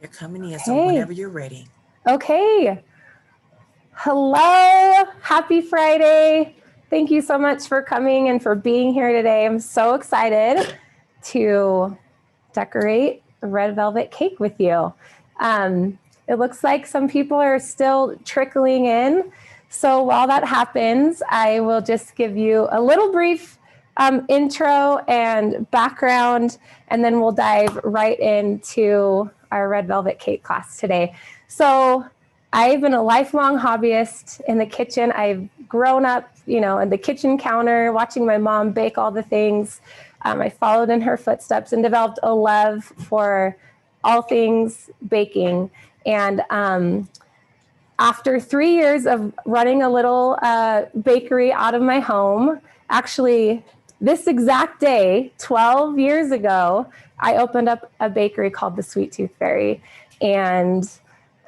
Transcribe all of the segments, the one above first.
You're coming in, so whenever you're ready. Okay. Hello, happy Friday. Thank you so much for coming and for being here today. I'm so excited to decorate a red velvet cake with you. It looks like some people are still trickling in. So while that happens, I will just give you a little brief intro and background, and then we'll dive right into our red velvet cake class today. So I've been a lifelong hobbyist in the kitchen. I've grown up, in the kitchen counter, watching my mom bake all the things. I followed in her footsteps and developed a love for all things baking. And after 3 years of running a little bakery out of my home, actually this exact day, 12 years ago, I opened up a bakery called the Sweet Tooth Fairy. And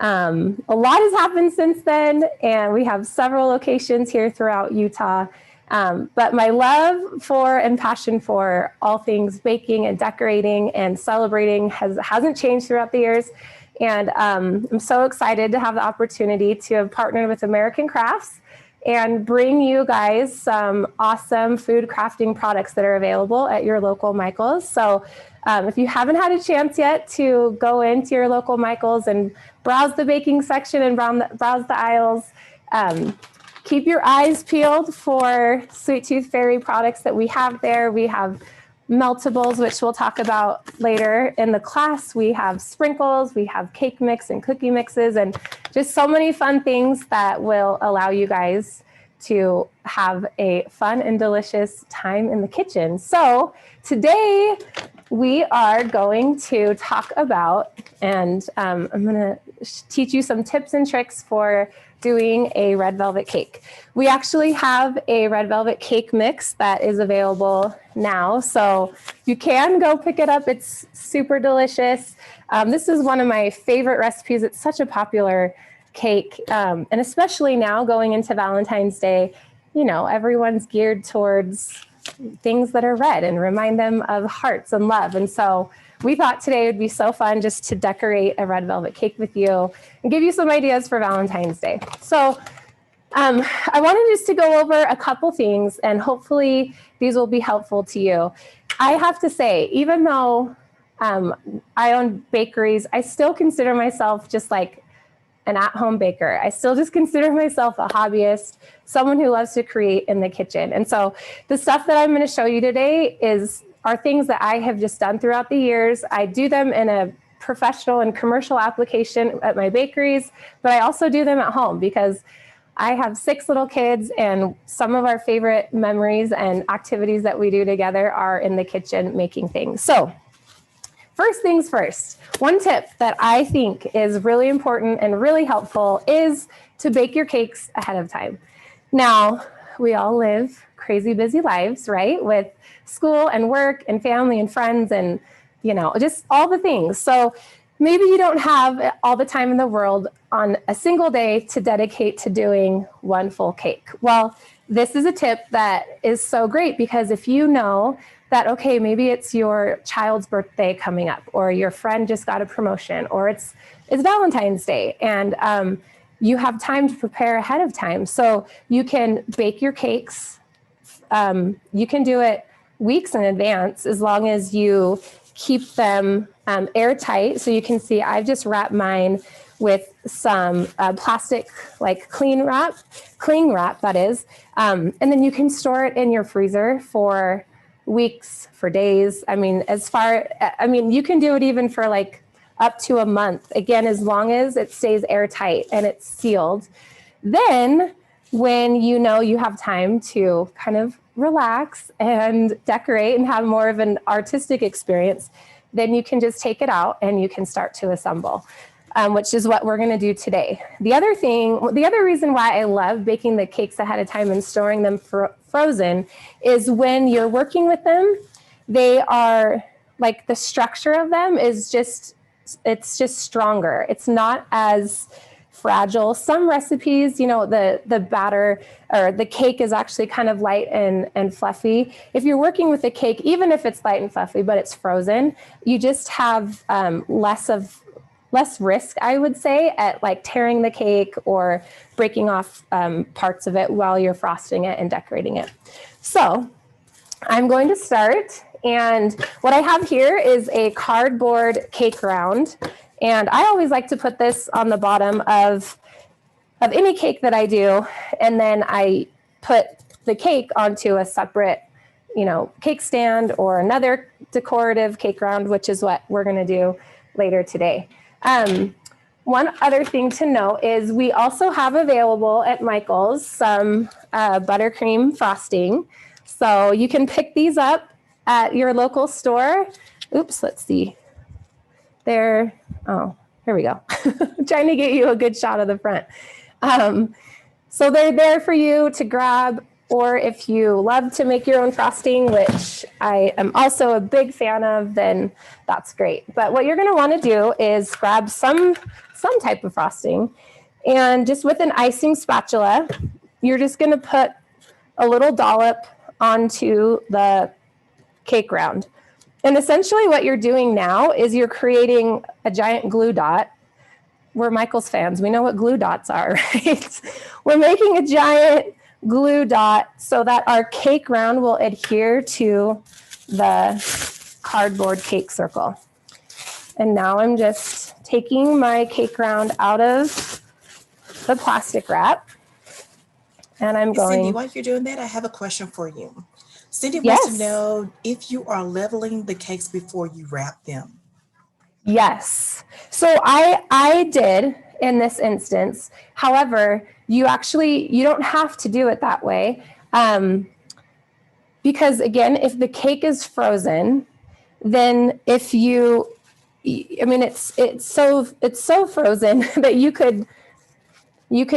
a lot has happened since then, and we have several locations here throughout Utah. But my love for and passion for all things baking and decorating and celebrating hasn't changed throughout the years. And I'm so excited to have the opportunity to have partnered with American Crafts and bring you guys some awesome food crafting products that are available at your local Michael's. So if you haven't had a chance yet to go into your local Michael's and browse the baking section and browse the aisles, keep your eyes peeled for Sweet Tooth Fairy products that we have there. We have meltables, which we'll talk about later in the class. We have sprinkles, we have cake mix and cookie mixes, and just so many fun things that will allow you guys to have a fun and delicious time in the kitchen. So today we are going to talk about, and I'm going to teach you some tips and tricks for doing a red velvet cake. We actually have a red velvet cake mix that is available now, so you can go pick it up. It's super delicious. This is one of my favorite recipes. It's such a popular cake, and especially now going into Valentine's Day, everyone's geared towards things that are red and remind them of hearts and love. And so we thought today would be so fun just to decorate a red velvet cake with you and give you some ideas for Valentine's Day. So I wanted just to go over a couple things, and hopefully these will be helpful to you. I have to say, even though I own bakeries, I still consider myself just like an at-home baker. I still just consider myself a hobbyist, someone who loves to create in the kitchen. And so the stuff that I'm going to show you today are things that I have just done throughout the years. I do them in a professional and commercial application at my bakeries, but I also do them at home because I have 6 little kids, and some of our favorite memories and activities that we do together are in the kitchen making things. So first things first, one tip that I think is really important and really helpful is to bake your cakes ahead of time. Now, we all live crazy busy lives, right? With school and work and family and friends and, just all the things. So maybe you don't have all the time in the world on a single day to dedicate to doing one full cake. Well, this is a tip that is so great, because if you know that, okay, maybe it's your child's birthday coming up, or your friend just got a promotion, or it's Valentine's Day, and you have time to prepare ahead of time. So you can bake your cakes. You can do it weeks in advance as long as you keep them airtight. So you can see I've just wrapped mine with some plastic, like cling wrap that is. And then you can store it in your freezer for weeks, for days. You can do it even for like up to a month. Again, as long as it stays airtight and it's sealed. Then when you have time to kind of relax and decorate and have more of an artistic experience, then you can just take it out and you can start to assemble, which is what we're going to do today. The other reason why I love baking the cakes ahead of time and storing them frozen is when you're working with them, they are like, the structure of them is just, it's just stronger. It's not as fragile. Some recipes, you know, the batter or the cake is actually kind of light and fluffy. If you're working with a cake, even if it's light and fluffy, but it's frozen, you just have less risk, I would say, at like tearing the cake or breaking off parts of it while you're frosting it and decorating it. So I'm going to start. And what I have here is a cardboard cake round. And I always like to put this on the bottom of any cake that I do. And then I put the cake onto a separate, you know, cake stand or another decorative cake round, which is what we're going to do later today. One other thing to note is we also have available at Michael's some buttercream frosting. So you can pick these up at your local store. Oops, let's see. There, oh, here we go. Trying to get you a good shot of the front. So they're there for you to grab, or if you love to make your own frosting, which I am also a big fan of, then that's great. But what you're gonna wanna do is grab some type of frosting, and just with an icing spatula, you're just gonna put a little dollop onto the cake round. And essentially what you're doing now is you're creating a giant glue dot. We're Michael's fans. We know what glue dots are, right? We're making a giant glue dot so that our cake round will adhere to the cardboard cake circle. And now I'm just taking my cake round out of the plastic wrap. And I'm going. Cindy, while you're doing that, I have a question for you. Cindy Yes. wants to know if you are leveling the cakes before you wrap them. Yes. So I did in this instance. However, you don't have to do it that way. Because again, if the cake is frozen, then if you, I mean, it's so frozen that you could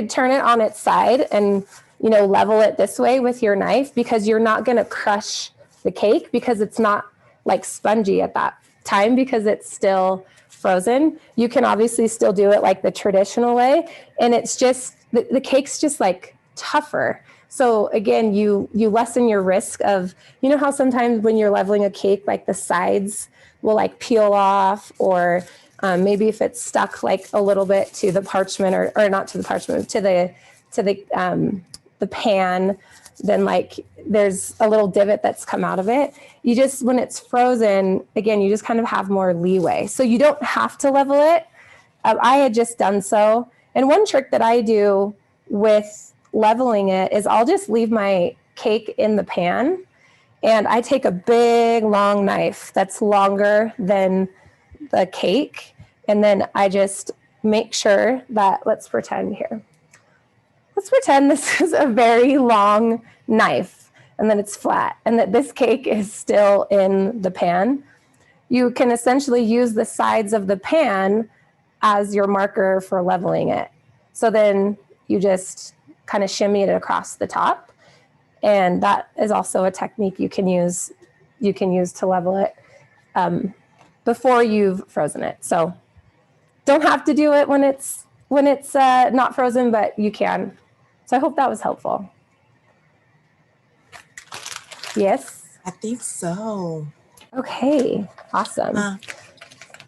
turn it on its side and, you know, level it this way with your knife, because you're not going to crush the cake because it's not like spongy at that time because it's still frozen. You can obviously still do it like the traditional way. And it's just, the cake's just like tougher. So again, you lessen your risk of, you know how sometimes when you're leveling a cake, like the sides will like peel off, or maybe if it's stuck like a little bit to the parchment or not to the parchment, to the pan, then like there's a little divot that's come out of it. You just, when it's frozen, again, you just kind of have more leeway. So you don't have to level it. I had just done so. And one trick that I do with leveling it is I'll just leave my cake in the pan, and I take a big long knife that's longer than the cake. And then I just make sure that, let's pretend this is a very long knife and then it's flat and that this cake is still in the pan. You can essentially use the sides of the pan as your marker for leveling it. So then you just kind of shimmy it across the top. And that is also a technique you can use to level it before you've frozen it. So don't have to do it when it's not frozen, but you can. So I hope that was helpful. Yes? I think so. Okay, awesome.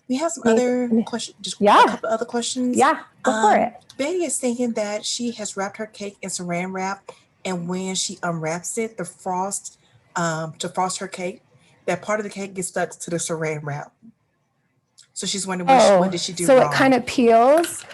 We have some other questions, just a couple other questions. Yeah, go for it. Betty is thinking that she has wrapped her cake in saran wrap, and when she unwraps it, the frost, to frost her cake, that part of the cake gets stuck to the saran wrap. So she's wondering what did she do wrong? So it kind of peels.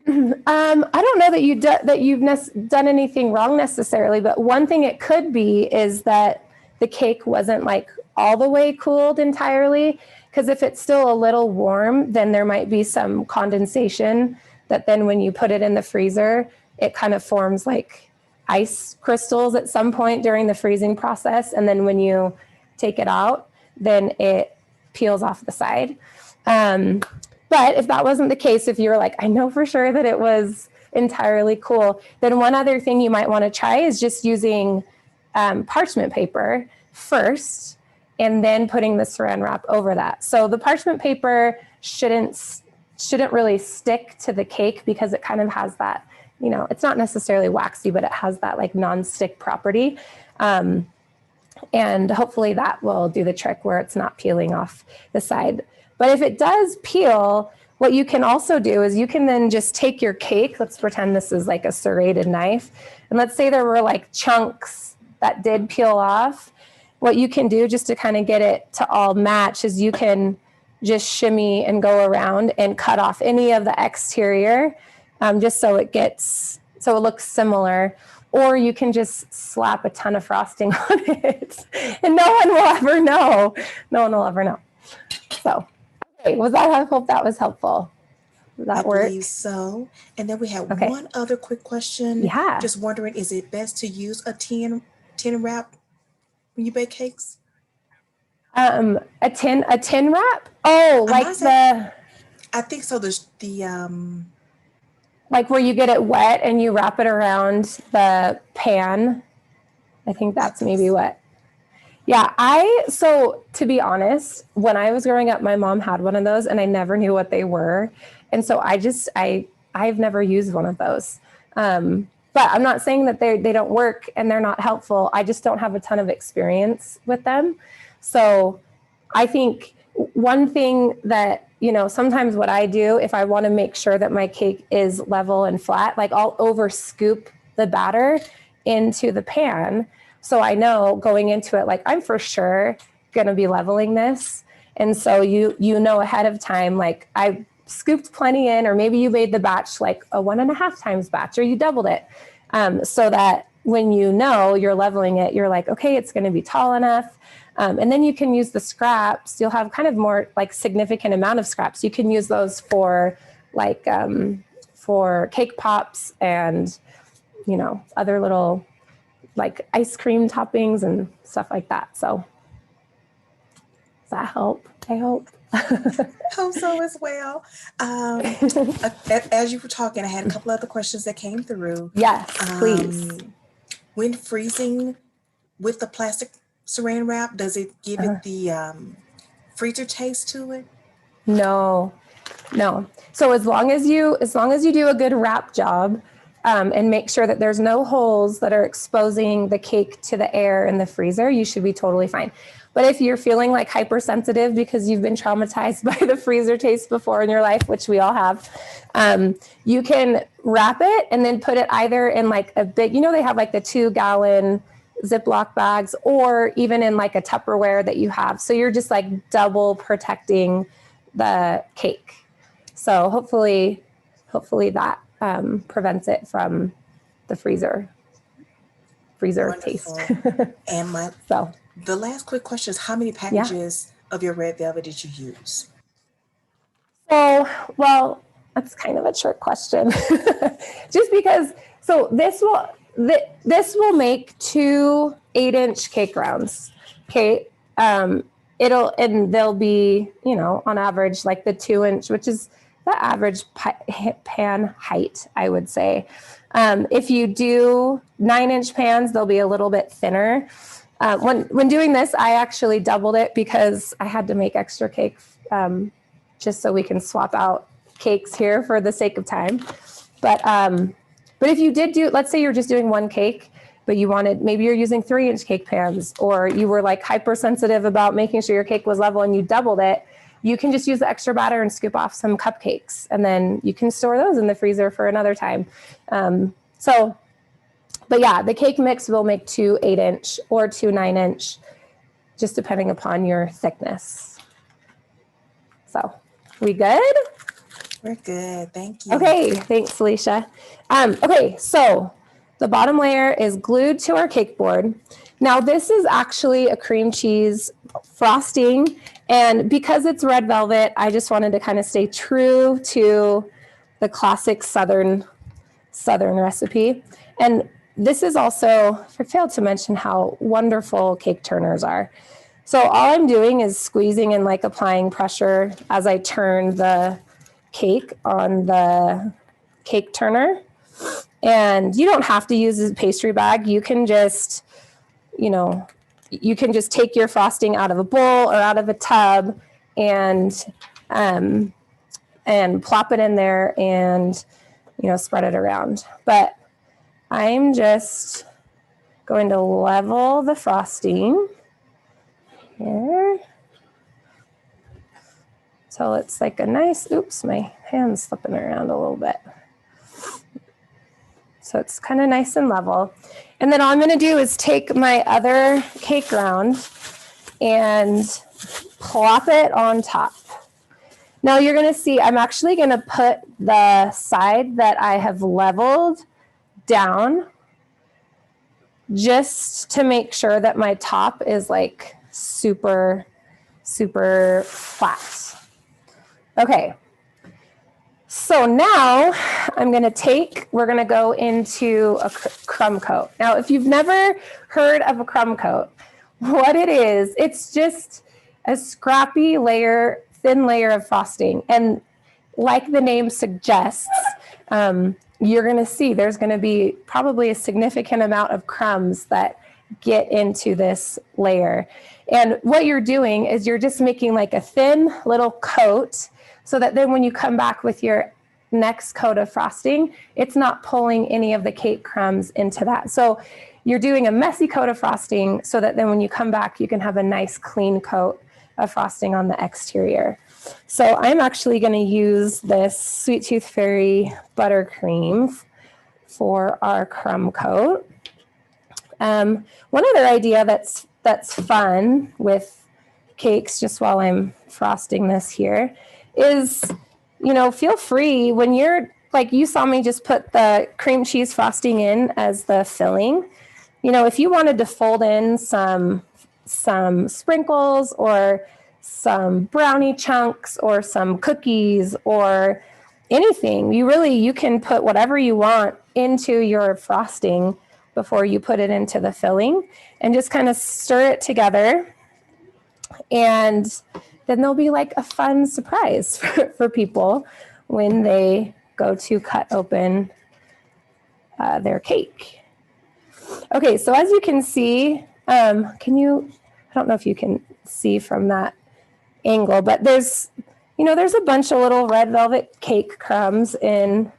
I don't know that you've done anything wrong necessarily, but one thing it could be is that the cake wasn't like all the way cooled entirely, because if it's still a little warm, then there might be some condensation that then when you put it in the freezer, it kind of forms like ice crystals at some point during the freezing process. And then when you take it out, then it peels off the side. But if that wasn't the case, if you're like, I know for sure that it was entirely cool, then one other thing you might want to try is just using parchment paper first, and then putting the saran wrap over that. So the parchment paper shouldn't shouldn't really stick to the cake because it kind of has that, you know, it's not necessarily waxy, but it has that like non-stick property. And hopefully that will do the trick where it's not peeling off the side. But if it does peel, what you can also do is you can then just take your cake. Let's pretend this is like a serrated knife. And let's say there were like chunks that did peel off. What you can do just to kind of get it to all match is you can just shimmy and go around and cut off any of the exterior, just so it looks similar. Or you can just slap a ton of frosting on it and no one will ever know. No one will ever know. So, okay, I hope that was helpful. Does that work? I believe so. And then we have one other quick question. Yeah. Just wondering, is it best to use a tin wrap when you bake cakes? A tin wrap? Oh, like I think so. Like where you get it wet and you wrap it around the pan. I think that's maybe what. Yeah, so to be honest, when I was growing up, my mom had one of those and I never knew what they were. And so I've never used one of those. But I'm not saying that they don't work and they're not helpful. I just don't have a ton of experience with them. So I think one thing that, you know, sometimes what I do if I want to make sure that my cake is level and flat, like I'll over scoop the batter into the pan. So I know going into it, like I'm for sure going to be leveling this. And so you know ahead of time, like I scooped plenty in, or maybe you made the batch like a 1.5 times batch, or you doubled it. So that when you know you're leveling it, you're like, okay, it's going to be tall enough. And then you can use the scraps. You'll have kind of more like significant amount of scraps. You can use those for like for cake pops and, you know, other little like ice cream toppings and stuff like that. So does that help? I hope. Hope so as well. As you were talking, I had a couple other questions that came through. Yes, please. When freezing with the plastic saran wrap, does it give it the freezer taste to it? No. So as long as you do a good wrap job and make sure that there's no holes that are exposing the cake to the air in the freezer, you should be totally fine. But if you're feeling like hypersensitive because you've been traumatized by the freezer taste before in your life, which we all have, you can wrap it and then put it either in like a big, you know, they have like the 2-gallon Ziploc bags, or even in like a Tupperware that you have. So you're just like double protecting the cake. So hopefully that prevents it from the freezer Wonderful. taste. And the last quick question is, how many packages of your red velvet did you use? So, well, that's kind of a trick question. Just because, so this will make 2 8-inch cake rounds. Okay. And they'll be, you know, on average, like the 2-inch, which is the average pan height, I would say. If you do 9-inch pans, they'll be a little bit thinner. When doing this, I actually doubled it because I had to make extra cake, just so we can swap out cakes here for the sake of time. But if you did let's say you're just doing 1 cake, but maybe you're using 3-inch cake pans, or you were like hypersensitive about making sure your cake was level and you doubled it, you can just use the extra batter and scoop off some cupcakes, and then you can store those in the freezer for another time. But yeah, the cake mix will make 2 8-inch or 2 9-inch, just depending upon your thickness. So, we good? We're good. Thank you. Okay. Thanks, Alicia. Okay. So the bottom layer is glued to our cake board. Now this is actually a cream cheese frosting. And because it's red velvet, I just wanted to kind of stay true to the classic Southern recipe. And this is also, I failed to mention how wonderful cake turners are. So all I'm doing is squeezing and like applying pressure as I turn the cake on the cake turner. And you don't have to use a pastry bag. You can just, take your frosting out of a bowl or out of a tub and and plop it in there and, you know, spread it around. But I'm just going to level the frosting here. So it's like a nice, oops, my hand's slipping around a little bit. So it's kind of nice and level. And then all I'm going to do is take my other cake round and plop it on top. Now you're going to see I'm actually going to put the side that I have leveled down just to make sure that my top is like super, super flat. Okay. So now we're going to go into a crumb coat. Now, if you've never heard of a crumb coat, what it is, it's just a scrappy layer, thin layer of frosting. And like the name suggests, you're going to see there's going to be probably a significant amount of crumbs that get into this layer. And what you're doing is you're just making like a thin little coat so that then when you come back with your next coat of frosting, it's not pulling any of the cake crumbs into that. So you're doing a messy coat of frosting so that then when you come back, you can have a nice clean coat of frosting on the exterior. So I'm actually going to use this Sweet Tooth Fairy buttercream for our crumb coat. One other idea that's fun with cakes, just while I'm frosting this here, is, you know, feel free when you're, like you saw me just put the cream cheese frosting in as the filling. You know, if you wanted to fold in some sprinkles or some brownie chunks or some cookies or anything, you can put whatever you want into your frosting before you put it into the filling and just kind of stir it together. And then there'll be like a fun surprise for people when they go to cut open their cake. Okay, so as you can see, I don't know if you can see from that angle, but there's a bunch of little red velvet cake crumbs in,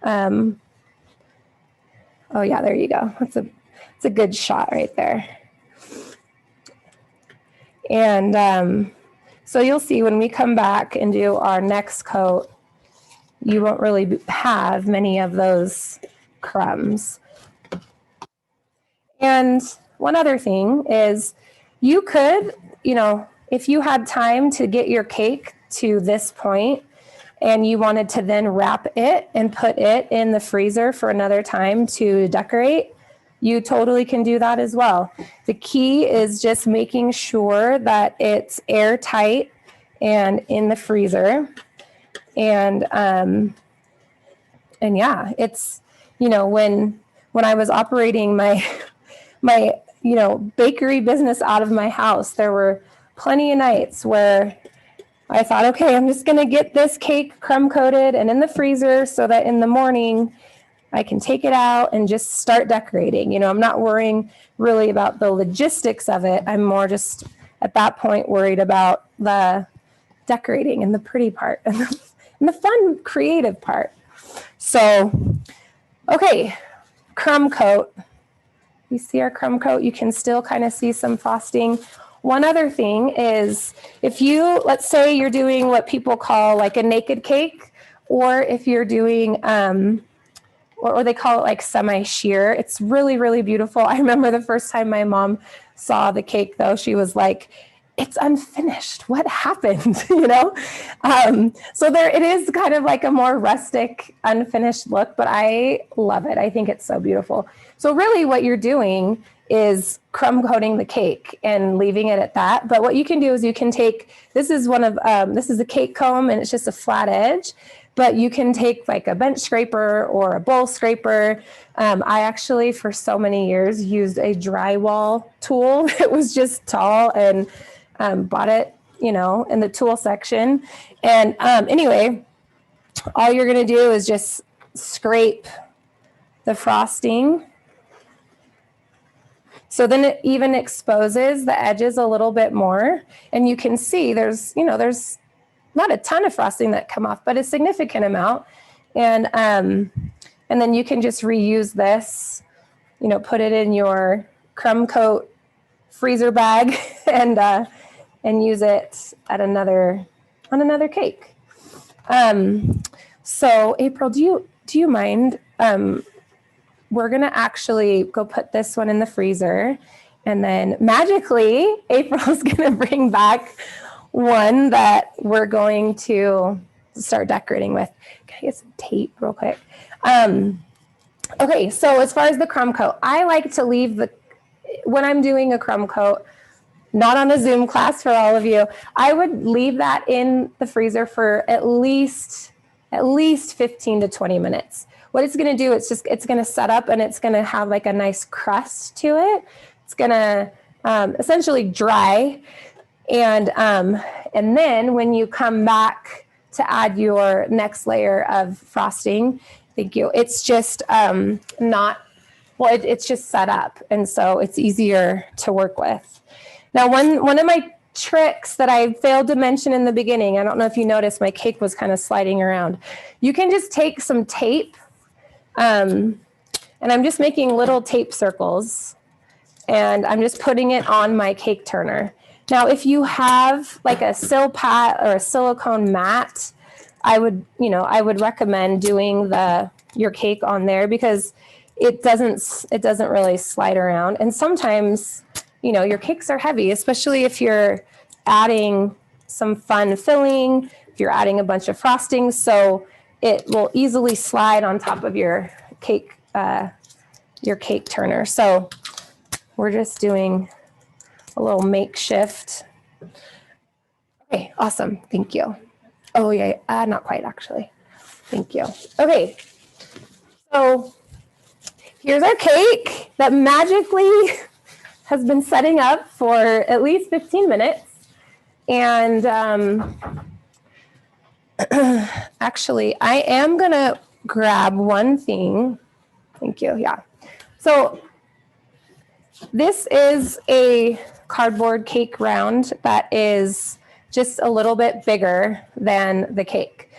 oh yeah, there you go. It's a good shot right there. And so you'll see when we come back and do our next coat, you won't really have many of those crumbs. And one other thing is you could, if you had time to get your cake to this point and you wanted to then wrap it and put it in the freezer for another time to decorate, you totally can do that as well. The key is just making sure that it's airtight and in the freezer. And yeah, it's, when I was operating my bakery business out of my house, there were plenty of nights where I thought, okay, I'm just going to get this cake crumb coated and in the freezer so that in the morning I can take it out and just start decorating. I'm not worrying really about the logistics of it. I'm more just at that point worried about the decorating and the pretty part and the fun, creative part. So, okay, crumb coat. You see our crumb coat? You can still kind of see some frosting. One other thing is if let's say you're doing what people call like a naked cake, or if you're doing, or they call it like semi-sheer. It's really, really beautiful. I remember the first time my mom saw the cake though, she was like, it's unfinished. What happened? So it is kind of like a more rustic, unfinished look, but I love it. I think it's so beautiful. So really what you're doing is crumb coating the cake and leaving it at that. But what you can do is you can take, this is a cake comb and it's just a flat edge, but you can take like a bench scraper or a bowl scraper. I actually, for so many years, used a drywall tool. It was just tall and bought it, in the tool section. And anyway, all you're going to do is just scrape the frosting. So then it even exposes the edges a little bit more. And you can see there's not a ton of frosting that come off, but a significant amount. And then you can just reuse this, you know, put it in your crumb coat freezer bag and use it at on another cake. So April, do you mind? We're gonna actually go put this one in the freezer, and then magically April's gonna bring back one that we're going to start decorating with. Can I get some tape real quick? Okay, so as far as the crumb coat, I like to leave when I'm doing a crumb coat, not on a Zoom class for all of you, I would leave that in the freezer for at least 15 to 20 minutes. What it's going to do, it's going to set up, and it's going to have like a nice crust to it. It's going to essentially dry. And then when you come back to add your next layer of frosting, thank you, it's just it's just set up. And so it's easier to work with. Now, one of my tricks that I failed to mention in the beginning, I don't know if you noticed, my cake was kind of sliding around. You can just take some tape, and I'm just making little tape circles, and I'm just putting it on my cake turner. Now, if you have like a Silpat or a silicone mat, I would recommend doing your cake on there, because it doesn't really slide around. And sometimes, you know, your cakes are heavy, especially if you're adding some fun filling, if you're adding a bunch of frosting, so it will easily slide on top of your cake turner. So we're just doing a little makeshift. Okay, awesome, thank you. Oh yeah, not quite actually. Thank you. Okay, so here's our cake that magically has been setting up for at least 15 minutes. And actually, I am gonna grab one thing. Thank you, yeah. So this is a cardboard cake round that is just a little bit bigger than the cake.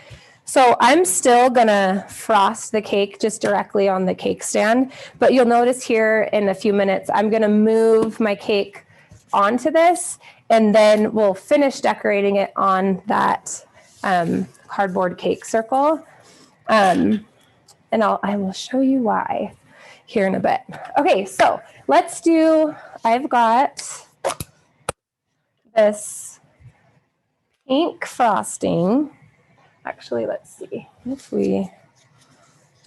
So I'm still gonna frost the cake just directly on the cake stand, but you'll notice here in a few minutes, I'm gonna move my cake onto this, and then we'll finish decorating it on that cardboard cake circle. And I will show you why here in a bit. Okay, so I've got this pink frosting. Actually, let's see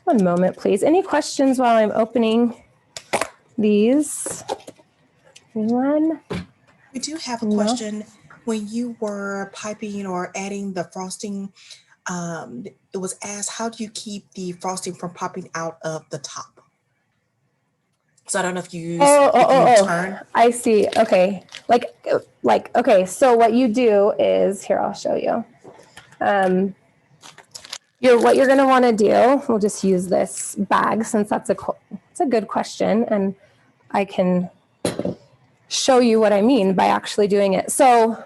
one moment, please. Any questions while I'm opening these? Anyone? We do have a question. When you were piping or adding the frosting, it was asked, how do you keep the frosting from popping out of the top? So I don't know if you turn. I see. Okay. Like, okay. So what you do is, here, I'll show you. What you're going to want to do, we'll just use this bag since it's a good question, and I can show you what I mean by actually doing it. So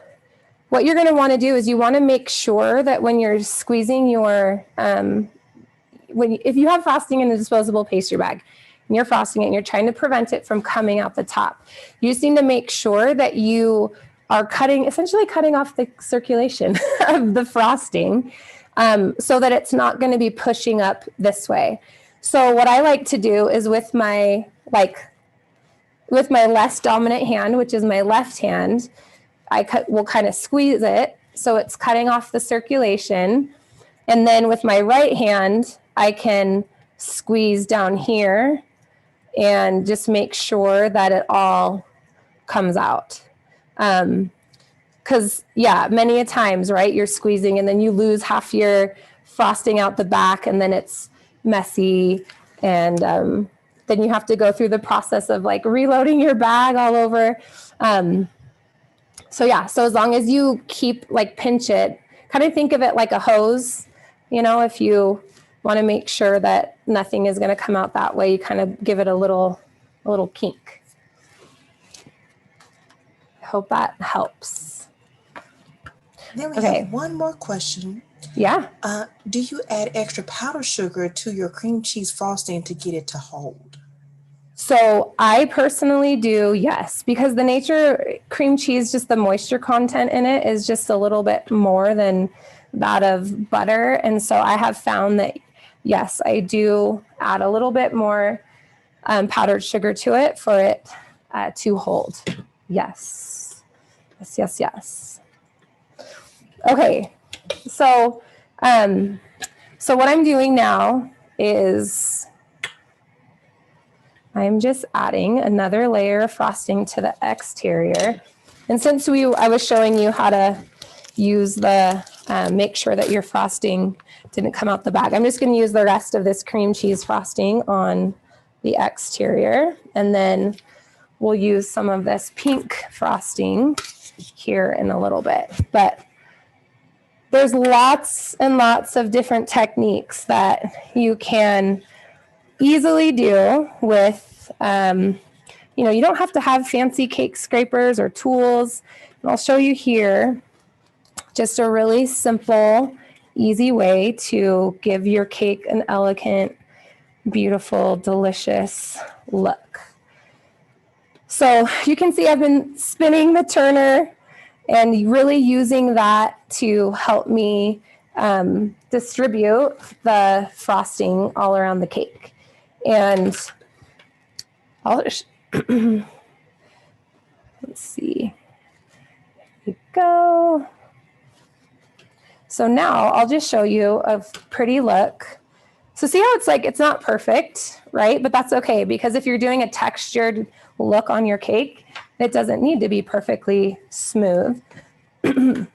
what you're going to want to do is you want to make sure that when you're squeezing your, if you have frosting in a disposable pastry bag and you're frosting it and you're trying to prevent it from coming out the top, you just need to make sure that you are essentially cutting off the circulation of the frosting, so that it's not going to be pushing up this way. So what I like to do is with my less dominant hand, which is my left hand, will kind of squeeze it so it's cutting off the circulation. And then with my right hand, I can squeeze down here and just make sure that it all comes out. Because many a times, right, you're squeezing and then you lose half your frosting out the back, and then it's messy, and then you have to go through the process of like reloading your bag all over. So as long as you keep pinch it, kind of think of it like a hose, if you want to make sure that nothing is going to come out that way, you kind of give it a little kink. I hope that helps. Then we Okay. have one more question. Yeah. Do you add extra powdered sugar to your cream cheese frosting to get it to hold? So I personally do, yes, because the nature cream cheese, just the moisture content in it is just a little bit more than that of butter. And so I have found that, yes, I do add a little bit more powdered sugar to it for it to hold. Yes. Yes, yes, yes. Okay. So, so what I'm doing now is I'm just adding another layer of frosting to the exterior. And since I was showing you how to use the, make sure that your frosting didn't come out the bag, I'm just going to use the rest of this cream cheese frosting on the exterior. And then we'll use some of this pink frosting here in a little bit. But there's lots and lots of different techniques that you can easily do with, you don't have to have fancy cake scrapers or tools. And I'll show you here just a really simple, easy way to give your cake an elegant, beautiful, delicious look. So you can see I've been spinning the turner and really using that to help me distribute the frosting all around the cake. And let's see, here we go. So now I'll just show you a pretty look. So see how it's like, it's not perfect, right? But that's okay, because if you're doing a textured look on your cake, it doesn't need to be perfectly smooth. I'm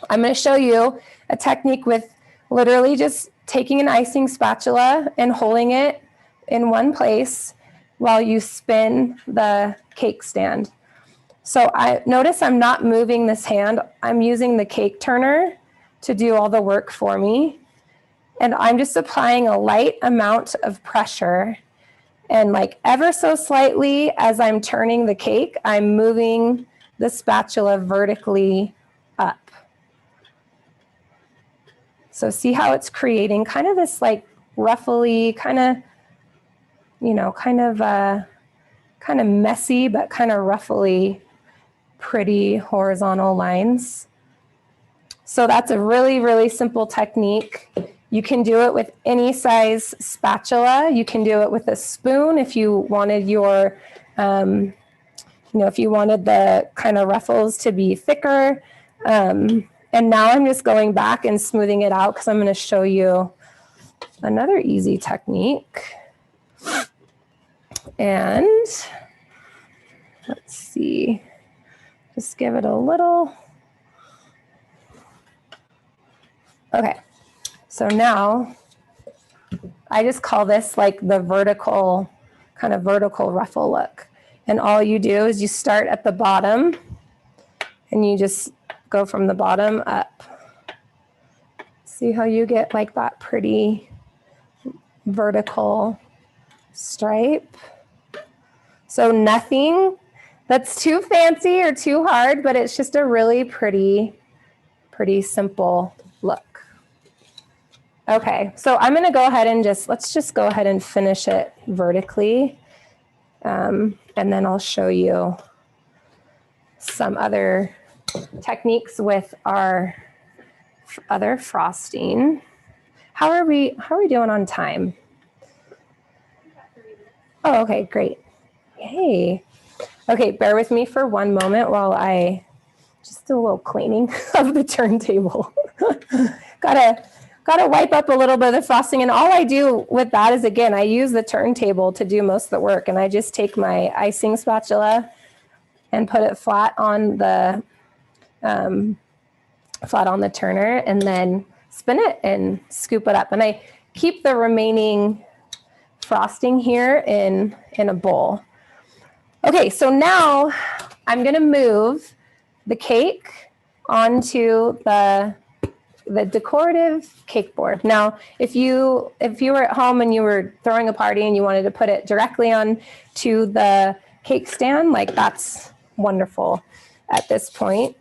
going to show you a technique with literally just taking an icing spatula and holding it in one place while you spin the cake stand. So notice I'm not moving this hand. I'm using the cake turner to do all the work for me. And I'm just applying a light amount of pressure. And like ever so slightly as I'm turning the cake, I'm moving the spatula vertically up. So see how it's creating kind of this like ruffly, kind of messy, but kind of ruffly, pretty horizontal lines. So that's a really, really simple technique. You can do it with any size spatula. You can do it with a spoon if you wanted your, if you wanted the kind of ruffles to be thicker. And now I'm just going back and smoothing it out because I'm going to show you another easy technique. And let's see, just give it a little. Okay, so now I just call this like the vertical, kind of vertical ruffle look. And all you do is you start at the bottom and you just go from the bottom up. See how you get like that pretty vertical stripe? So nothing that's too fancy or too hard, but it's just a really pretty simple look. Okay, so I'm going to go ahead and let's just go ahead and finish it vertically. And then I'll show you some other techniques with our other frosting. How are we doing on time? Oh, okay, great. Yay. Okay, bear with me for one moment while I just do a little cleaning of the turntable. Gotta wipe up a little bit of the frosting. And all I do with that is, again, I use the turntable to do most of the work. And I just take my icing spatula and put it flat on the turner and then spin it and scoop it up. And I keep the remaining frosting here in a bowl. Okay, so now I'm going to move the cake onto the decorative cake board. Now, if you were at home and you were throwing a party and you wanted to put it directly on to the cake stand, like that's wonderful at this point.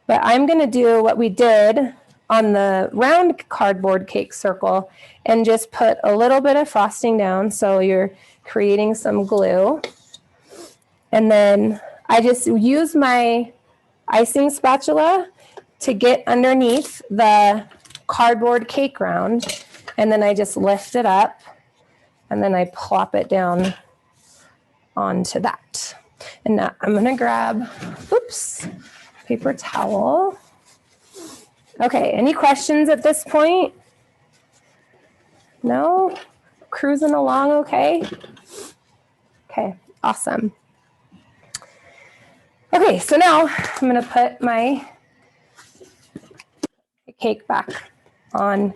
But I'm going to do what we did on the round cardboard cake circle and just put a little bit of frosting down. So you're creating some glue. And then I just use my icing spatula to get underneath the cardboard cake round. And then I just lift it up and then I plop it down onto that. And now I'm going to grab, oops, paper towel. Okay, any questions at this point? No? Cruising along okay? Okay, awesome. Okay, so now I'm going to put my cake back on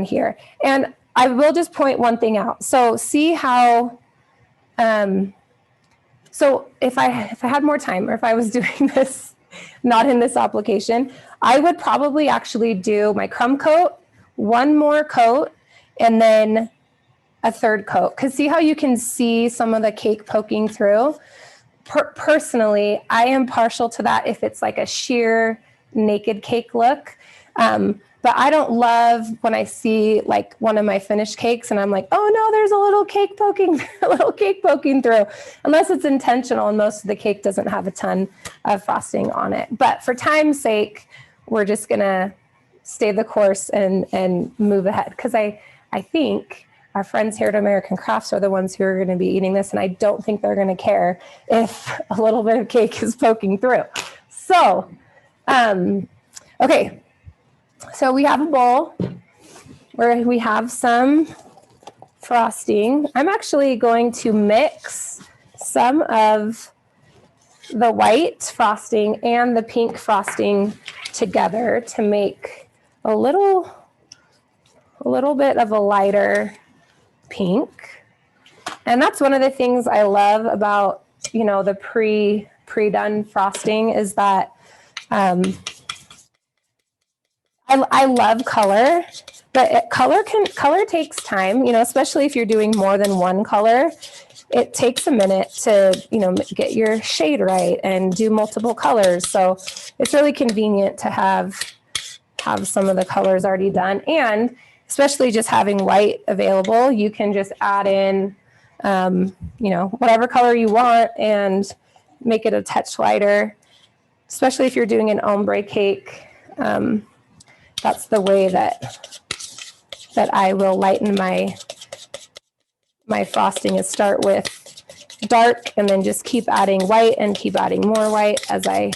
here. And I will just point one thing out. So see how, so if I had more time, or if I was doing this not in this application, I would probably actually do my crumb coat, one more coat, and then a third coat. Because see how you can see some of the cake poking through? Personally, I am partial to that if it's like a sheer naked cake look. But I don't love when I see like one of my finished cakes and I'm like, oh no, there's a little cake poking through, unless it's intentional, and most of the cake doesn't have a ton of frosting on it. But for time's sake, we're just gonna stay the course and move ahead, because I think our friends here at American Crafts are the ones who are going to be eating this, and I don't think they're going to care if a little bit of cake is poking through. So, okay. So we have a bowl where we have some frosting. I'm actually going to mix some of the white frosting and the pink frosting together to make a little bit of a lighter pink. And that's one of the things I love about, you know, the pre-done frosting is that I love color, but color takes time, you know, especially if you're doing more than one color. It takes a minute to, you know, get your shade right and do multiple colors. So it's really convenient to have some of the colors already done. And especially just having white available, you can just add in, you know, whatever color you want and make it a touch lighter, especially if you're doing an ombre cake. That's the way that I will lighten my frosting, is start with dark and then just keep adding white and keep adding more white as I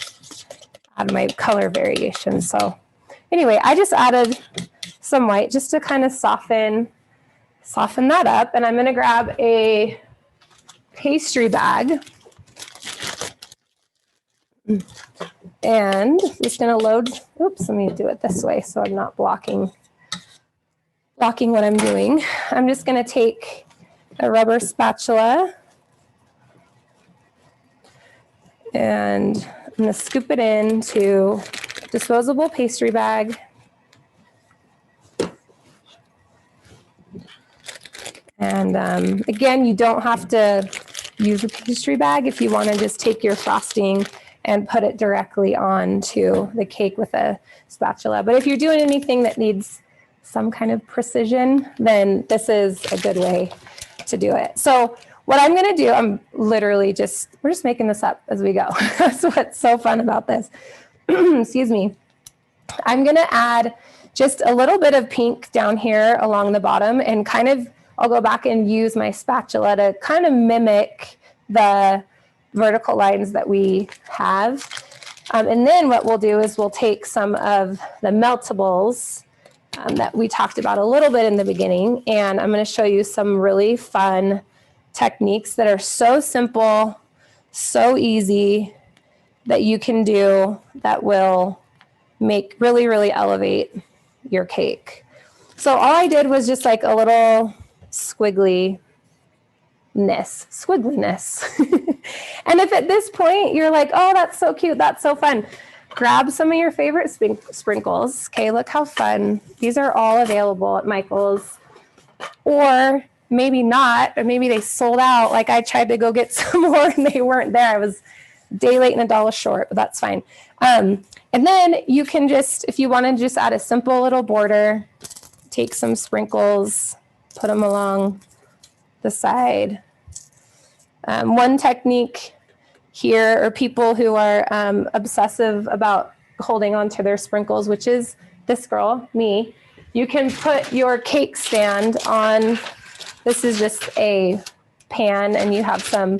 add my color variation. So anyway, I just added some white just to kind of soften that up. And I'm going to grab a pastry bag and just going to load, oops, let me do it this way so I'm not blocking what I'm doing. I'm just going to take a rubber spatula and I'm going to scoop it into a disposable pastry bag. And again, you don't have to use a pastry bag if you want to just take your frosting and put it directly onto the cake with a spatula. But if you're doing anything that needs some kind of precision, then this is a good way to do it. So what I'm going to do, we're just making this up as we go. That's what's so fun about this. Excuse me. I'm going to add just a little bit of pink down here along the bottom, and kind of, I'll go back and use my spatula to kind of mimic the vertical lines that we have. And then what we'll do is we'll take some of the meltables that we talked about a little bit in the beginning, and I'm going to show you some really fun techniques that are so simple, so easy, that you can do that will make really elevate your cake. So all I did was just like a little squiggliness. And if at this point you're like, oh, that's so cute, that's so fun, grab some of your favorite sprinkles. Okay, look how fun. These are all available at Michael's. Or maybe not, or maybe they sold out. Like I tried to go get some more and they weren't there. I was day late and a dollar short, but that's fine. And then you can just, if you want to just add a simple little border, take some sprinkles, put them along the side. One technique here are people who are obsessive about holding on to their sprinkles, which is this girl, me. You can put your cake stand on, this is just a pan, and you have some,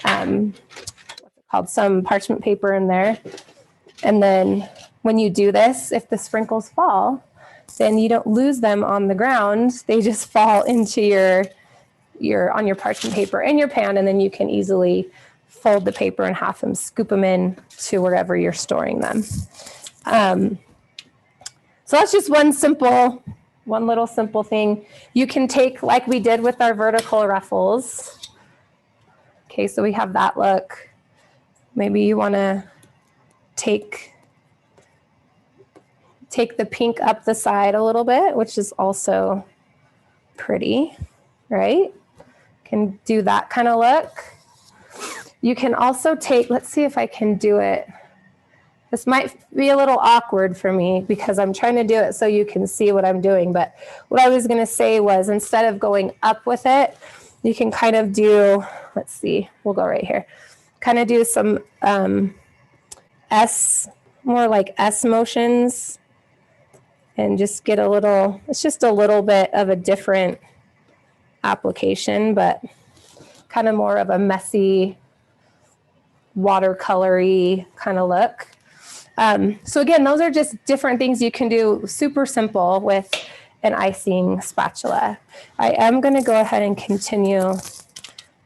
what's it called, some parchment paper in there. And then when you do this, if the sprinkles fall, then you don't lose them on the ground. They just fall into on your parchment paper in your pan, and then you can easily fold the paper in half and scoop them in to wherever you're storing them. So that's just one little simple thing. You can take, like we did with our vertical ruffles. Okay, so we have that look. Maybe you want to take the pink up the side a little bit, which is also pretty, right? Can do that kind of look. You can also take, let's see if I can do it. This might be a little awkward for me because I'm trying to do it so you can see what I'm doing. But what I was going to say was, instead of going up with it, you can kind of do, let's see, we'll go right here. Kind of do some more like S motions, and just get a little, it's just a little bit of a different application, but kind of more of a messy, watercolory kind of look. So again, those are just different things you can do super simple with an icing spatula. I am going to go ahead and continue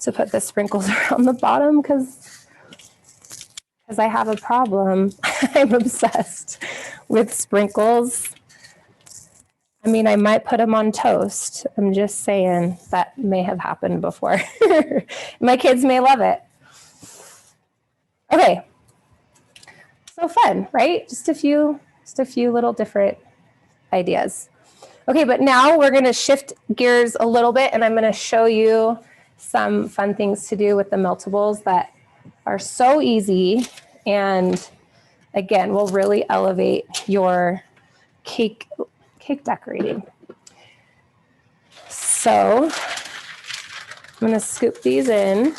to put the sprinkles around the bottom because I have a problem. I'm obsessed with sprinkles. I mean, I might put them on toast. I'm just saying that may have happened before. My kids may love it. Okay. So fun, right? Just a few little different ideas. Okay, but now we're going to shift gears a little bit, and I'm going to show you some fun things to do with the meltables that are so easy, and again, will really elevate your cake decorating. So I'm going to scoop these in.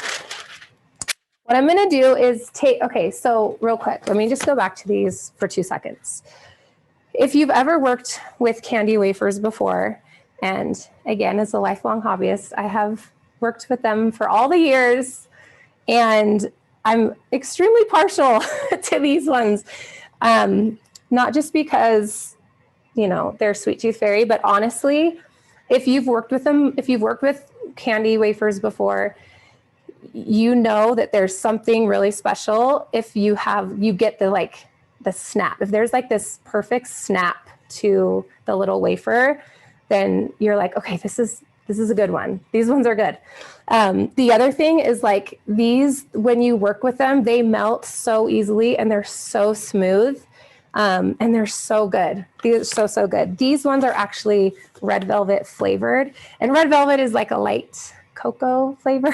What I'm going to do is okay, so real quick, let me just go back to these for 2 seconds. If you've ever worked with candy wafers before, and again, as a lifelong hobbyist, I have worked with them for all the years, and I'm extremely partial to these ones. Not just because, you know, they're Sweet Tooth Fairy, but honestly, if you've worked with them, if you've worked with candy wafers before, you know that there's something really special if you get the snap. If there's like this perfect snap to the little wafer, then you're like, okay, this is a good one. These ones are good. The other thing is, like, these, when you work with them, they melt so easily and they're so smooth. And they're so good. These are so good. These ones are actually red velvet flavored, and red velvet is like a light cocoa flavor.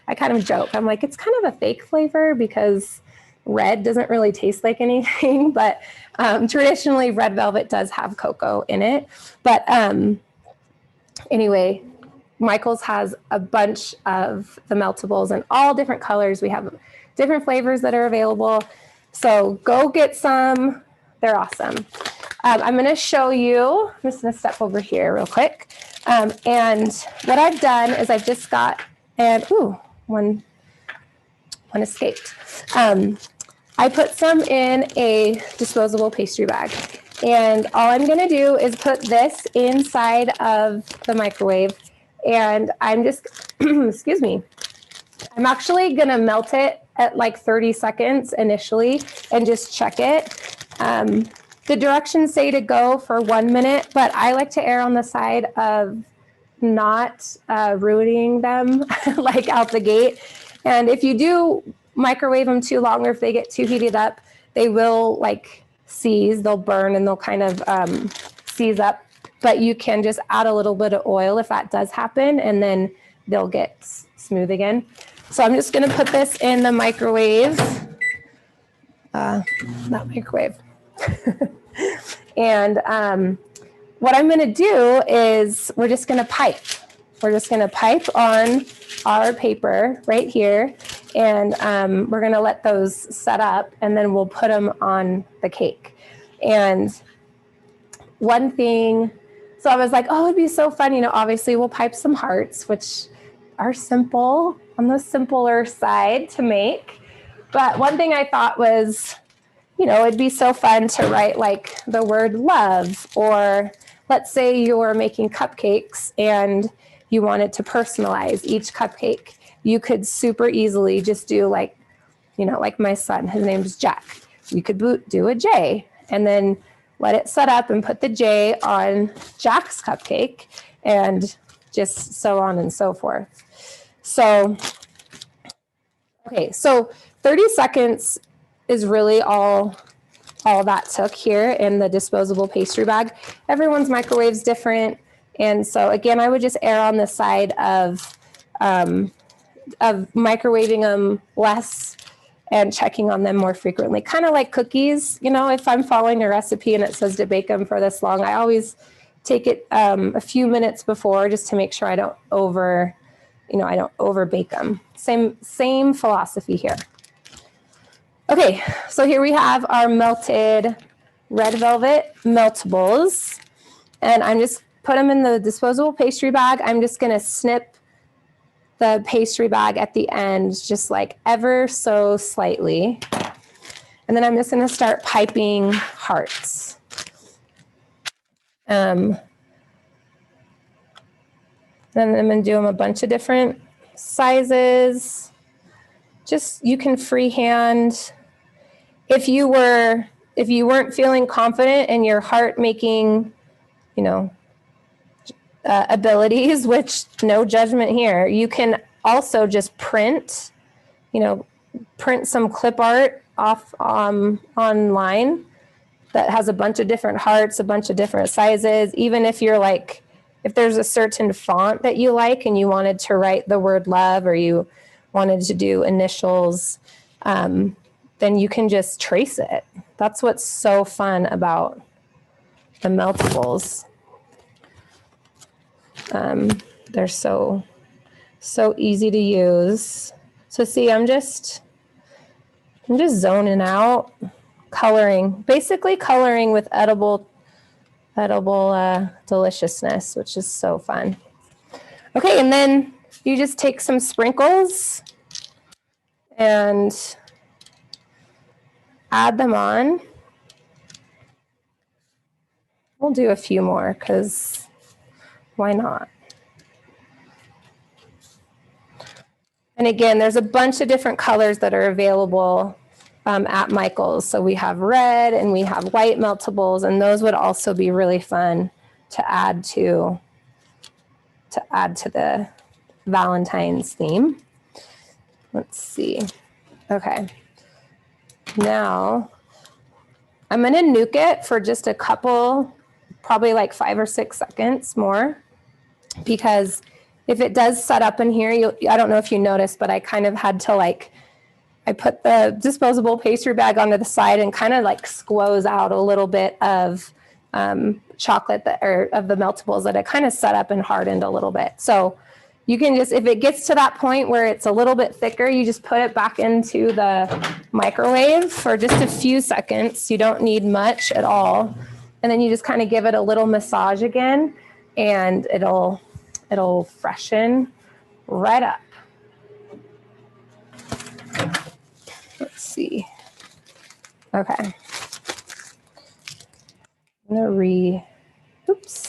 I kind of joke. I'm like, it's kind of a fake flavor because red doesn't really taste like anything, but traditionally red velvet does have cocoa in it. But anyway, Michael's has a bunch of the meltables in all different colors. We have different flavors that are available. So go get some. They're awesome. I'm going to show you. I'm just going to step over here real quick. And what I've done is I've just got, one escaped. I put some in a disposable pastry bag. And all I'm going to do is put this inside of the microwave. And I'm just, excuse me, I'm actually going to melt it at like 30 seconds initially and just check it. The directions say to go for 1 minute, but I like to err on the side of not ruining them like out the gate. And if you do microwave them too long, or if they get too heated up, they will like seize, they'll burn, and they'll kind of seize up. But you can just add a little bit of oil if that does happen, and then they'll get smooth again. So I'm just gonna put this in the microwave, not microwave. And what I'm gonna do is we're just gonna pipe. We're just gonna pipe on our paper right here, and we're gonna let those set up, and then we'll put them on the cake. And one thing, so I was like, oh, it'd be so fun, you know, obviously we'll pipe some hearts, which are simple, on the simpler side to make. But one thing I thought was, you know, it'd be so fun to write like the word love, or let's say you're making cupcakes and you wanted to personalize each cupcake. You could super easily just do like, you know, like my son, his name's Jack. You could do a J and then let it set up and put the J on Jack's cupcake and just so on and so forth. So, okay, so 30 seconds is really all that took here in the disposable pastry bag. Everyone's microwave's different. And so again, I would just err on the side of microwaving them less and checking on them more frequently. Kind of like cookies, you know, if I'm following a recipe and it says to bake them for this long, I always take it a few minutes before just to make sure I don't over bake them. Same philosophy here. Okay, so here we have our melted red velvet meltables, and I'm just put them in the disposable pastry bag. I'm just gonna snip the pastry bag at the end, just like ever so slightly. And then I'm just gonna start piping hearts. Then I'm gonna do them a bunch of different sizes. Just, you can freehand. If you weren't feeling confident in your heart making, you know, abilities, which no judgment here, you can also just print some clip art off online that has a bunch of different hearts, a bunch of different sizes. Even if you're like, if there's a certain font that you like and you wanted to write the word love, or you wanted to do initials, then you can just trace it. That's what's so fun about the meltables. They're so easy to use. So see, I'm just zoning out, coloring, basically coloring with edible deliciousness, which is so fun. Okay, and then you just take some sprinkles and add them on. We'll do a few more because why not? And again, there's a bunch of different colors that are available at Michael's. So we have red and we have white meltables, and those would also be really fun to add to the Valentine's theme. Let's see. Okay. Now I'm going to nuke it for just a couple, probably like 5 or 6 seconds more, because if it does set up in here, I don't know if you noticed, but I kind of had to I put the disposable pastry bag onto the side and kind of like squoze out a little bit of chocolate or of the meltables that I kind of set up and hardened a little bit. So you can just, if it gets to that point where it's a little bit thicker, you just put it back into the microwave for just a few seconds. You don't need much at all. And then you just kind of give it a little massage again, and it'll freshen right up. Let's see. Okay. I'm gonna oops.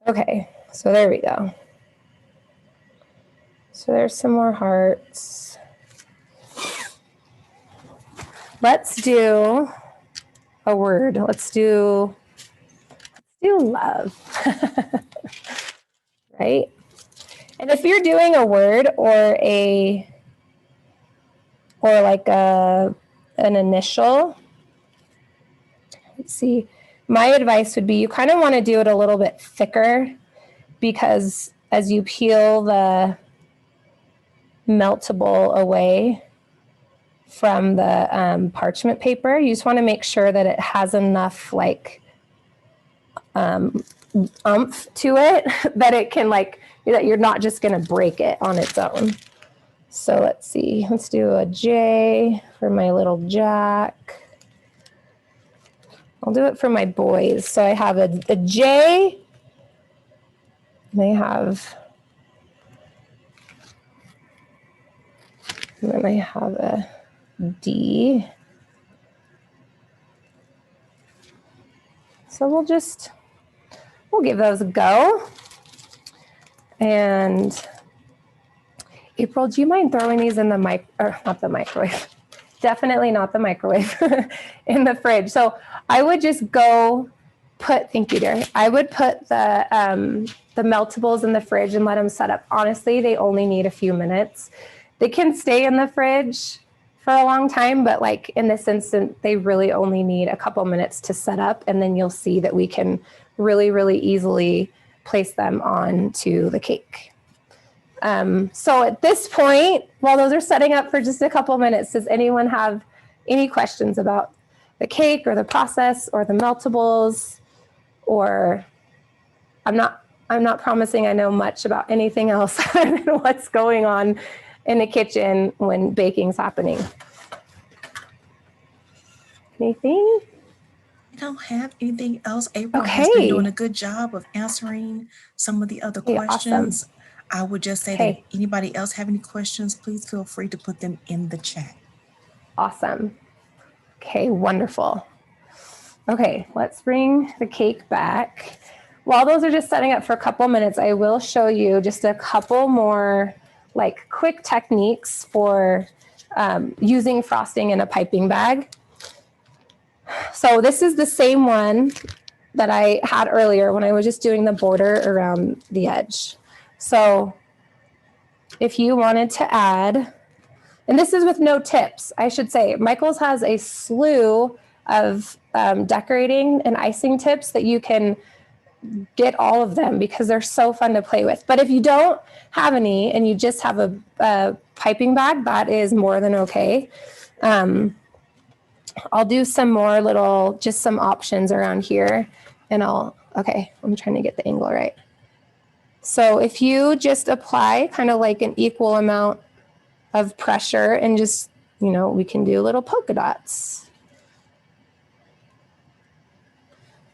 Okay, so there we go. So there's some more hearts. Let's do a word. Let's do love. Right? And if you're doing a word or like an initial, let's see, my advice would be you kind of want to do it a little bit thicker, because as you peel the meltable away from the parchment paper, you just want to make sure that it has enough like oomph to it that it can like, that you're not just going to break it on its own. So let's see, let's do a J for my little Jack. I'll do it for my boys. So I have a J, and then I have a D. So we'll give those a go. And April, do you mind throwing these in the not the microwave, definitely not the microwave, in the fridge. So I would just go thank you, dear. I would put the meltables in the fridge and let them set up. Honestly, they only need a few minutes. They can stay in the fridge for a long time, but like in this instance, they really only need a couple minutes to set up. And then you'll see that we can really, really easily place them onto the cake. So at this point, while those are setting up for just a couple minutes, does anyone have any questions about the cake or the process or the meltables? Or I'm not promising I know much about anything else other than what's going on in the kitchen when baking's happening. Anything? I don't have anything else. April has been doing a good job of answering some of the other questions. Awesome. I would just say that anybody else have any questions, please feel free to put them in the chat. Awesome. Okay, wonderful. Okay, let's bring the cake back. While those are just setting up for a couple minutes, I will show you just a couple more like quick techniques for using frosting in a piping bag. So this is the same one that I had earlier when I was just doing the border around the edge. So if you wanted to add, and this is with no tips, I should say, Michael's has a slew of decorating and icing tips that you can get all of them because they're so fun to play with. But if you don't have any and you just have a piping bag, that is more than okay. I'll do some more just some options around here and okay, I'm trying to get the angle right. So if you just apply kind of like an equal amount of pressure and just, we can do little polka dots.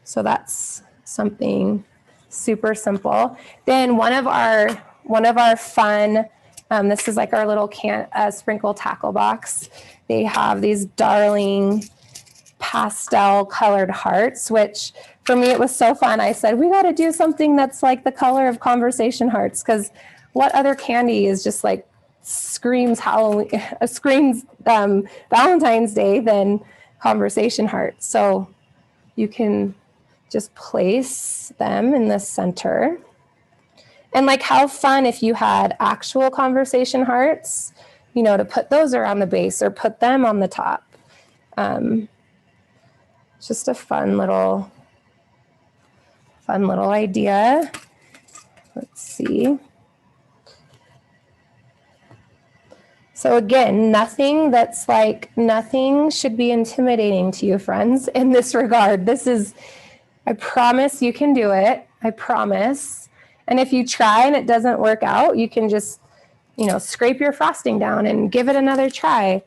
So that's something super simple. Then one of our fun, this is like our little sprinkle tackle box. They have these darling pastel colored hearts, which for me, it was so fun. I said, we got to do something that's like the color of conversation hearts, because what other candy is just like screams Valentine's Day than conversation hearts. So you can just place them in the center. And like how fun if you had actual conversation hearts, to put those around the base or put them on the top. Just a fun little idea. Let's see. So again, nothing should be intimidating to you, friends, in this regard. I promise you can do it. I promise. And if you try and it doesn't work out, you can just, scrape your frosting down and give it another try.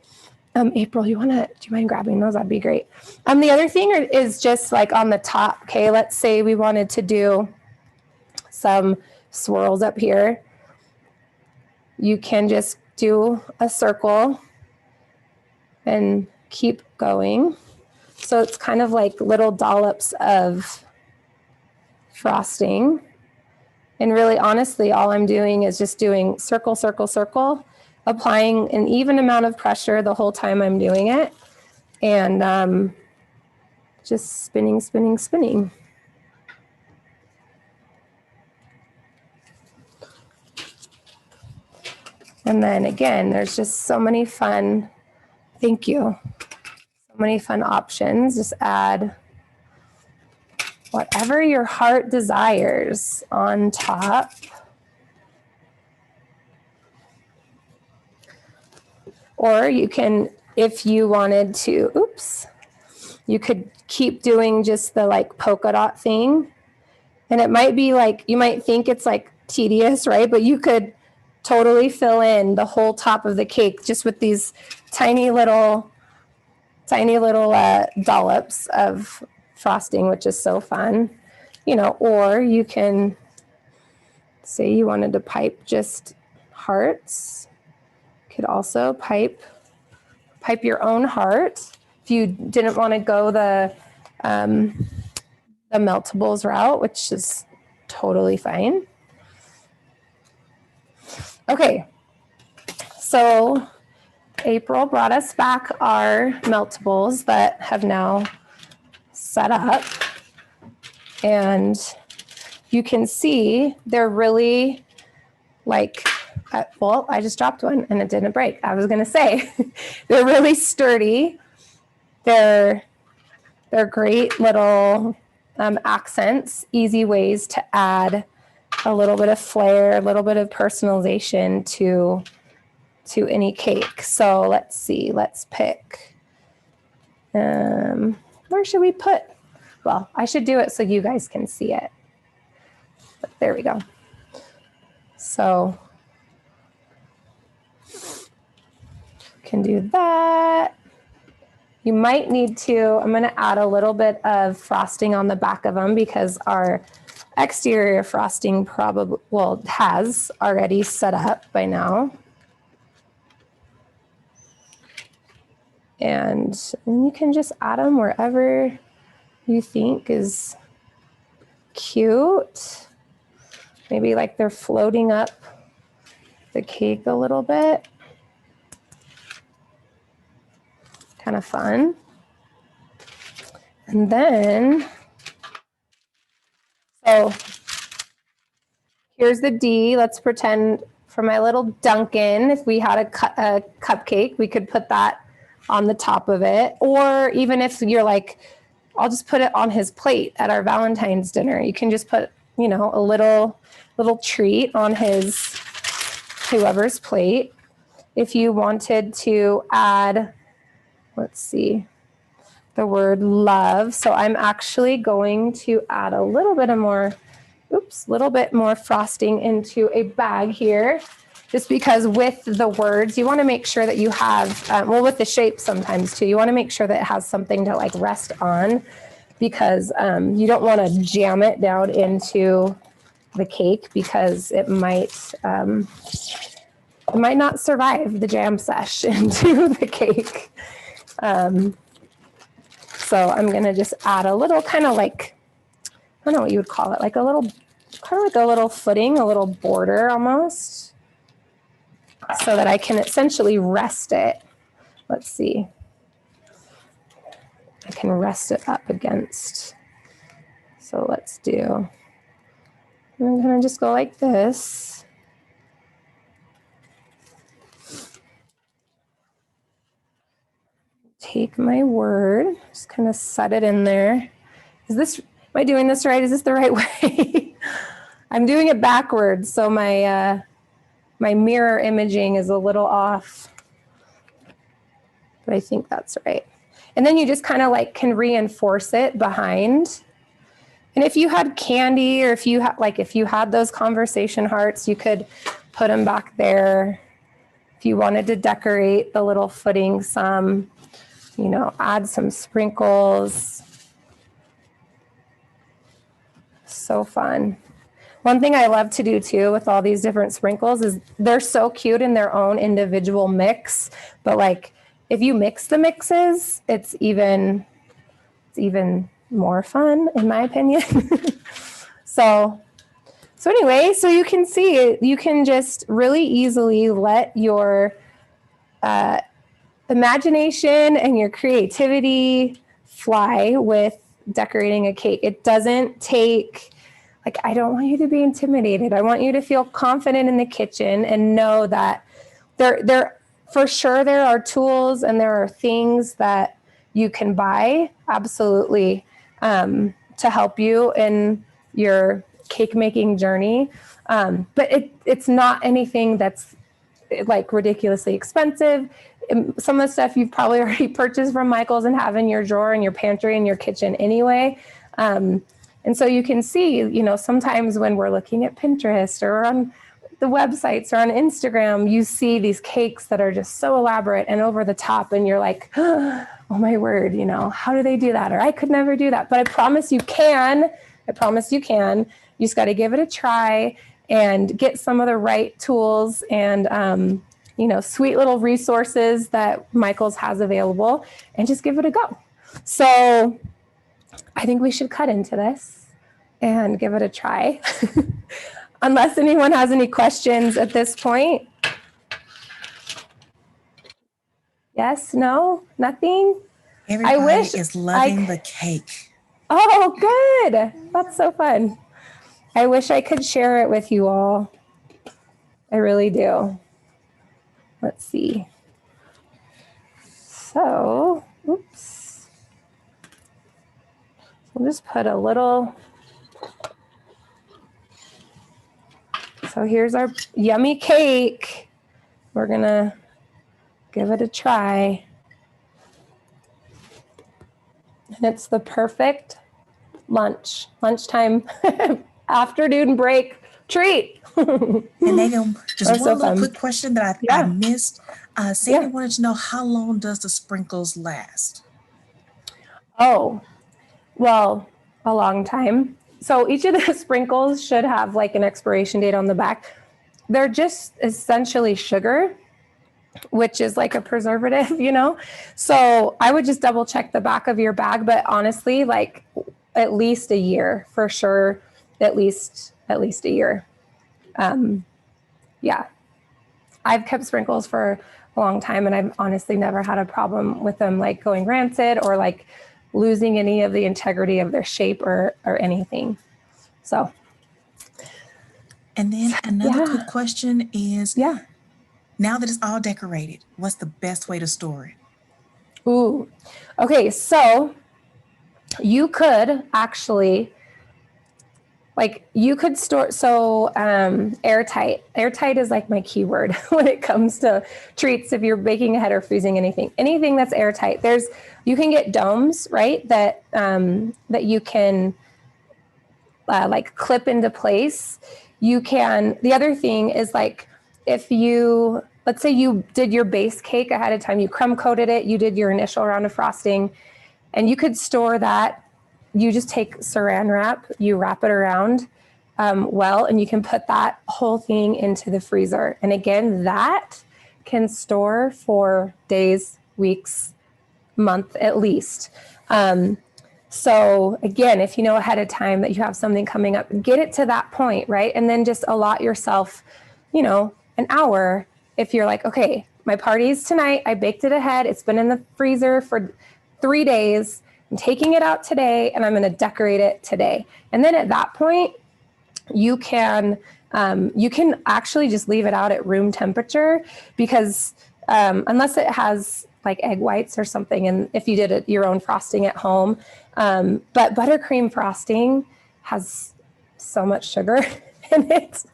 April, do you mind grabbing those? That'd be great. The other thing is just like on the top. Okay, let's say we wanted to do some swirls up here. You can just do a circle and keep going. So it's kind of like little dollops of frosting. And really, honestly, all I'm doing is just doing circle, circle, circle, applying an even amount of pressure the whole time I'm doing it. And just spinning, spinning, spinning. And then again, there's just so many fun, thank you, so many fun options. Just add whatever your heart desires on top. Or you can, if you wanted to, oops, you could keep doing just the like polka dot thing. And it might be like, you might think it's like tedious, right? But you could totally fill in the whole top of the cake just with these tiny little dollops of frosting, which is so fun, you know. Or you can say you wanted to pipe just hearts. You could also pipe your own heart if you didn't want to go the meltables route, which is totally fine. Okay, so April brought us back our meltables that have now set up, and you can see they're really like, well, I just dropped one and it didn't break. I was gonna say, they're really sturdy. They're great little accents, easy ways to add a little bit of flair, a little bit of personalization to any cake. So let's see, let's pick, where should we put? Well, I should do it so you guys can see it. But there we go. So can do that. You might need to, I'm gonna add a little bit of frosting on the back of them because our exterior frosting probably, well, has already set up by now. And you can just add them wherever you think is cute. Maybe like they're floating up the cake a little bit. Kind of fun. And then, so here's the D. Let's pretend for my little Dunkin', if we had a cupcake, we could put that on the top of it. Or even if you're like, I'll just put it on his plate at our Valentine's dinner. You can just put, you know, a little treat on his, whoever's plate. If you wanted to add, let's see, the word love. So I'm actually going to add a little bit more frosting into a bag here, just because with the words, you want to make sure that you have, well, with the shape sometimes too, you want to make sure that it has something to like rest on, because you don't want to jam it down into the cake because it might not survive the jam sesh into the cake. So I'm going to just add a little kind of like, I don't know what you would call it, like a little, kind of like a little footing, a little border almost, so that I can essentially rest it. Let's see. I can rest it up against. So let's do, I'm going to just go like this. Take my word, just kind of set it in there. Is this, am I doing this right? Is this the right way? I'm doing it backwards, so my my mirror imaging is a little off, but I think that's right. And then you just kind of like can reinforce it behind. And if you had candy, or if you had had those conversation hearts, you could put them back there. If you wanted to decorate the little footing some, you know, add some sprinkles. So fun. One thing I love to do too with all these different sprinkles is they're so cute in their own individual mix, but like if you mix the mixes, it's even more fun in my opinion. So anyway, so you can see, you can just really easily let your imagination and your creativity fly with decorating a cake. It doesn't take, like, I don't want you to be intimidated. I want you to feel confident in the kitchen and know that there for sure there are tools and there are things that you can buy absolutely to help you in your cake making journey. But it's not anything that's like ridiculously expensive. Some of the stuff you've probably already purchased from Michael's and have in your drawer, in your pantry, in your kitchen anyway. And so you can see, you know, sometimes when we're looking at Pinterest or on the websites or on Instagram, you see these cakes that are just so elaborate and over the top, and you're like, oh my word, you know, how do they do that? Or I could never do that. But I promise you can. I promise you can. You just got to give it a try and get some of the right tools and, you know, sweet little resources that Michael's has available, and just give it a go. So I think we should cut into this and give it a try. Unless anyone has any questions at this point. Yes, no, nothing? Everybody is loving the cake. Oh, good. That's so fun. I wish I could share it with you all. I really do. Let's see. So, oops. We'll just put a little. So here's our yummy cake. We're gonna give it a try. And it's the perfect lunchtime, afternoon break treat. And Megan, just one little quick question that I missed. Sandy wanted to know, how long does the sprinkles last? Oh, well, a long time. So each of the sprinkles should have like an expiration date on the back. They're just essentially sugar, which is like a preservative, you know? So I would just double check the back of your bag, but honestly, like at least a year for sure, at least a year. Yeah, I've kept sprinkles for a long time, and I've honestly never had a problem with them like going rancid or like losing any of the integrity of their shape or anything. So. And then another quick question is, now that it's all decorated, what's the best way to store it? Ooh, okay. So you could actually, like you could store, so airtight. Airtight is like my keyword when it comes to treats. If you're baking ahead or freezing anything that's airtight, you can get domes, right? That you can like clip into place. You can, the other thing is like, if you, let's say you did your base cake ahead of time, you crumb coated it, you did your initial round of frosting, and you could store that. You just take saran wrap, you wrap it around and you can put that whole thing into the freezer. And again, that can store for days, weeks, month at least. So again, if you know ahead of time that you have something coming up, get it to that point, right? And then just allot yourself, you know, an hour. If you're like, okay, my party's tonight, I baked it ahead, it's been in the freezer for 3 days, I'm taking it out today and I'm going to decorate it today. And then at that point, you can actually just leave it out at room temperature, because unless it has like egg whites or something, and if you did your own frosting at home, but buttercream frosting has so much sugar in it,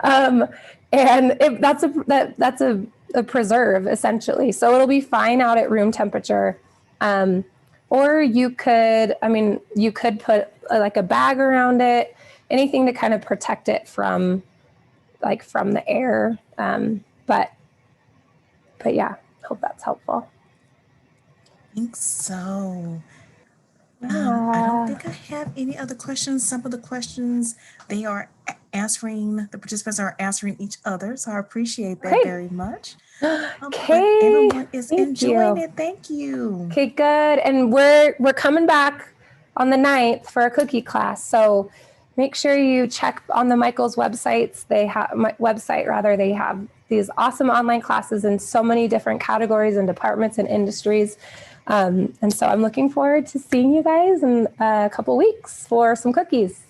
and that's a preserve essentially. So it'll be fine out at room temperature. Or you could put like a bag around it, anything to kind of protect it from the air. But yeah, hope that's helpful. I think so. I don't think I have any other questions. Some of the questions the participants are answering each other. So I appreciate that very much. Okay, everyone is enjoying it. Thank you. Okay, good. And we're coming back on the 9th for a cookie class. So make sure you check on the Michael's websites. They have these awesome online classes in so many different categories and departments and industries. And so I'm looking forward to seeing you guys in a couple weeks for some cookies.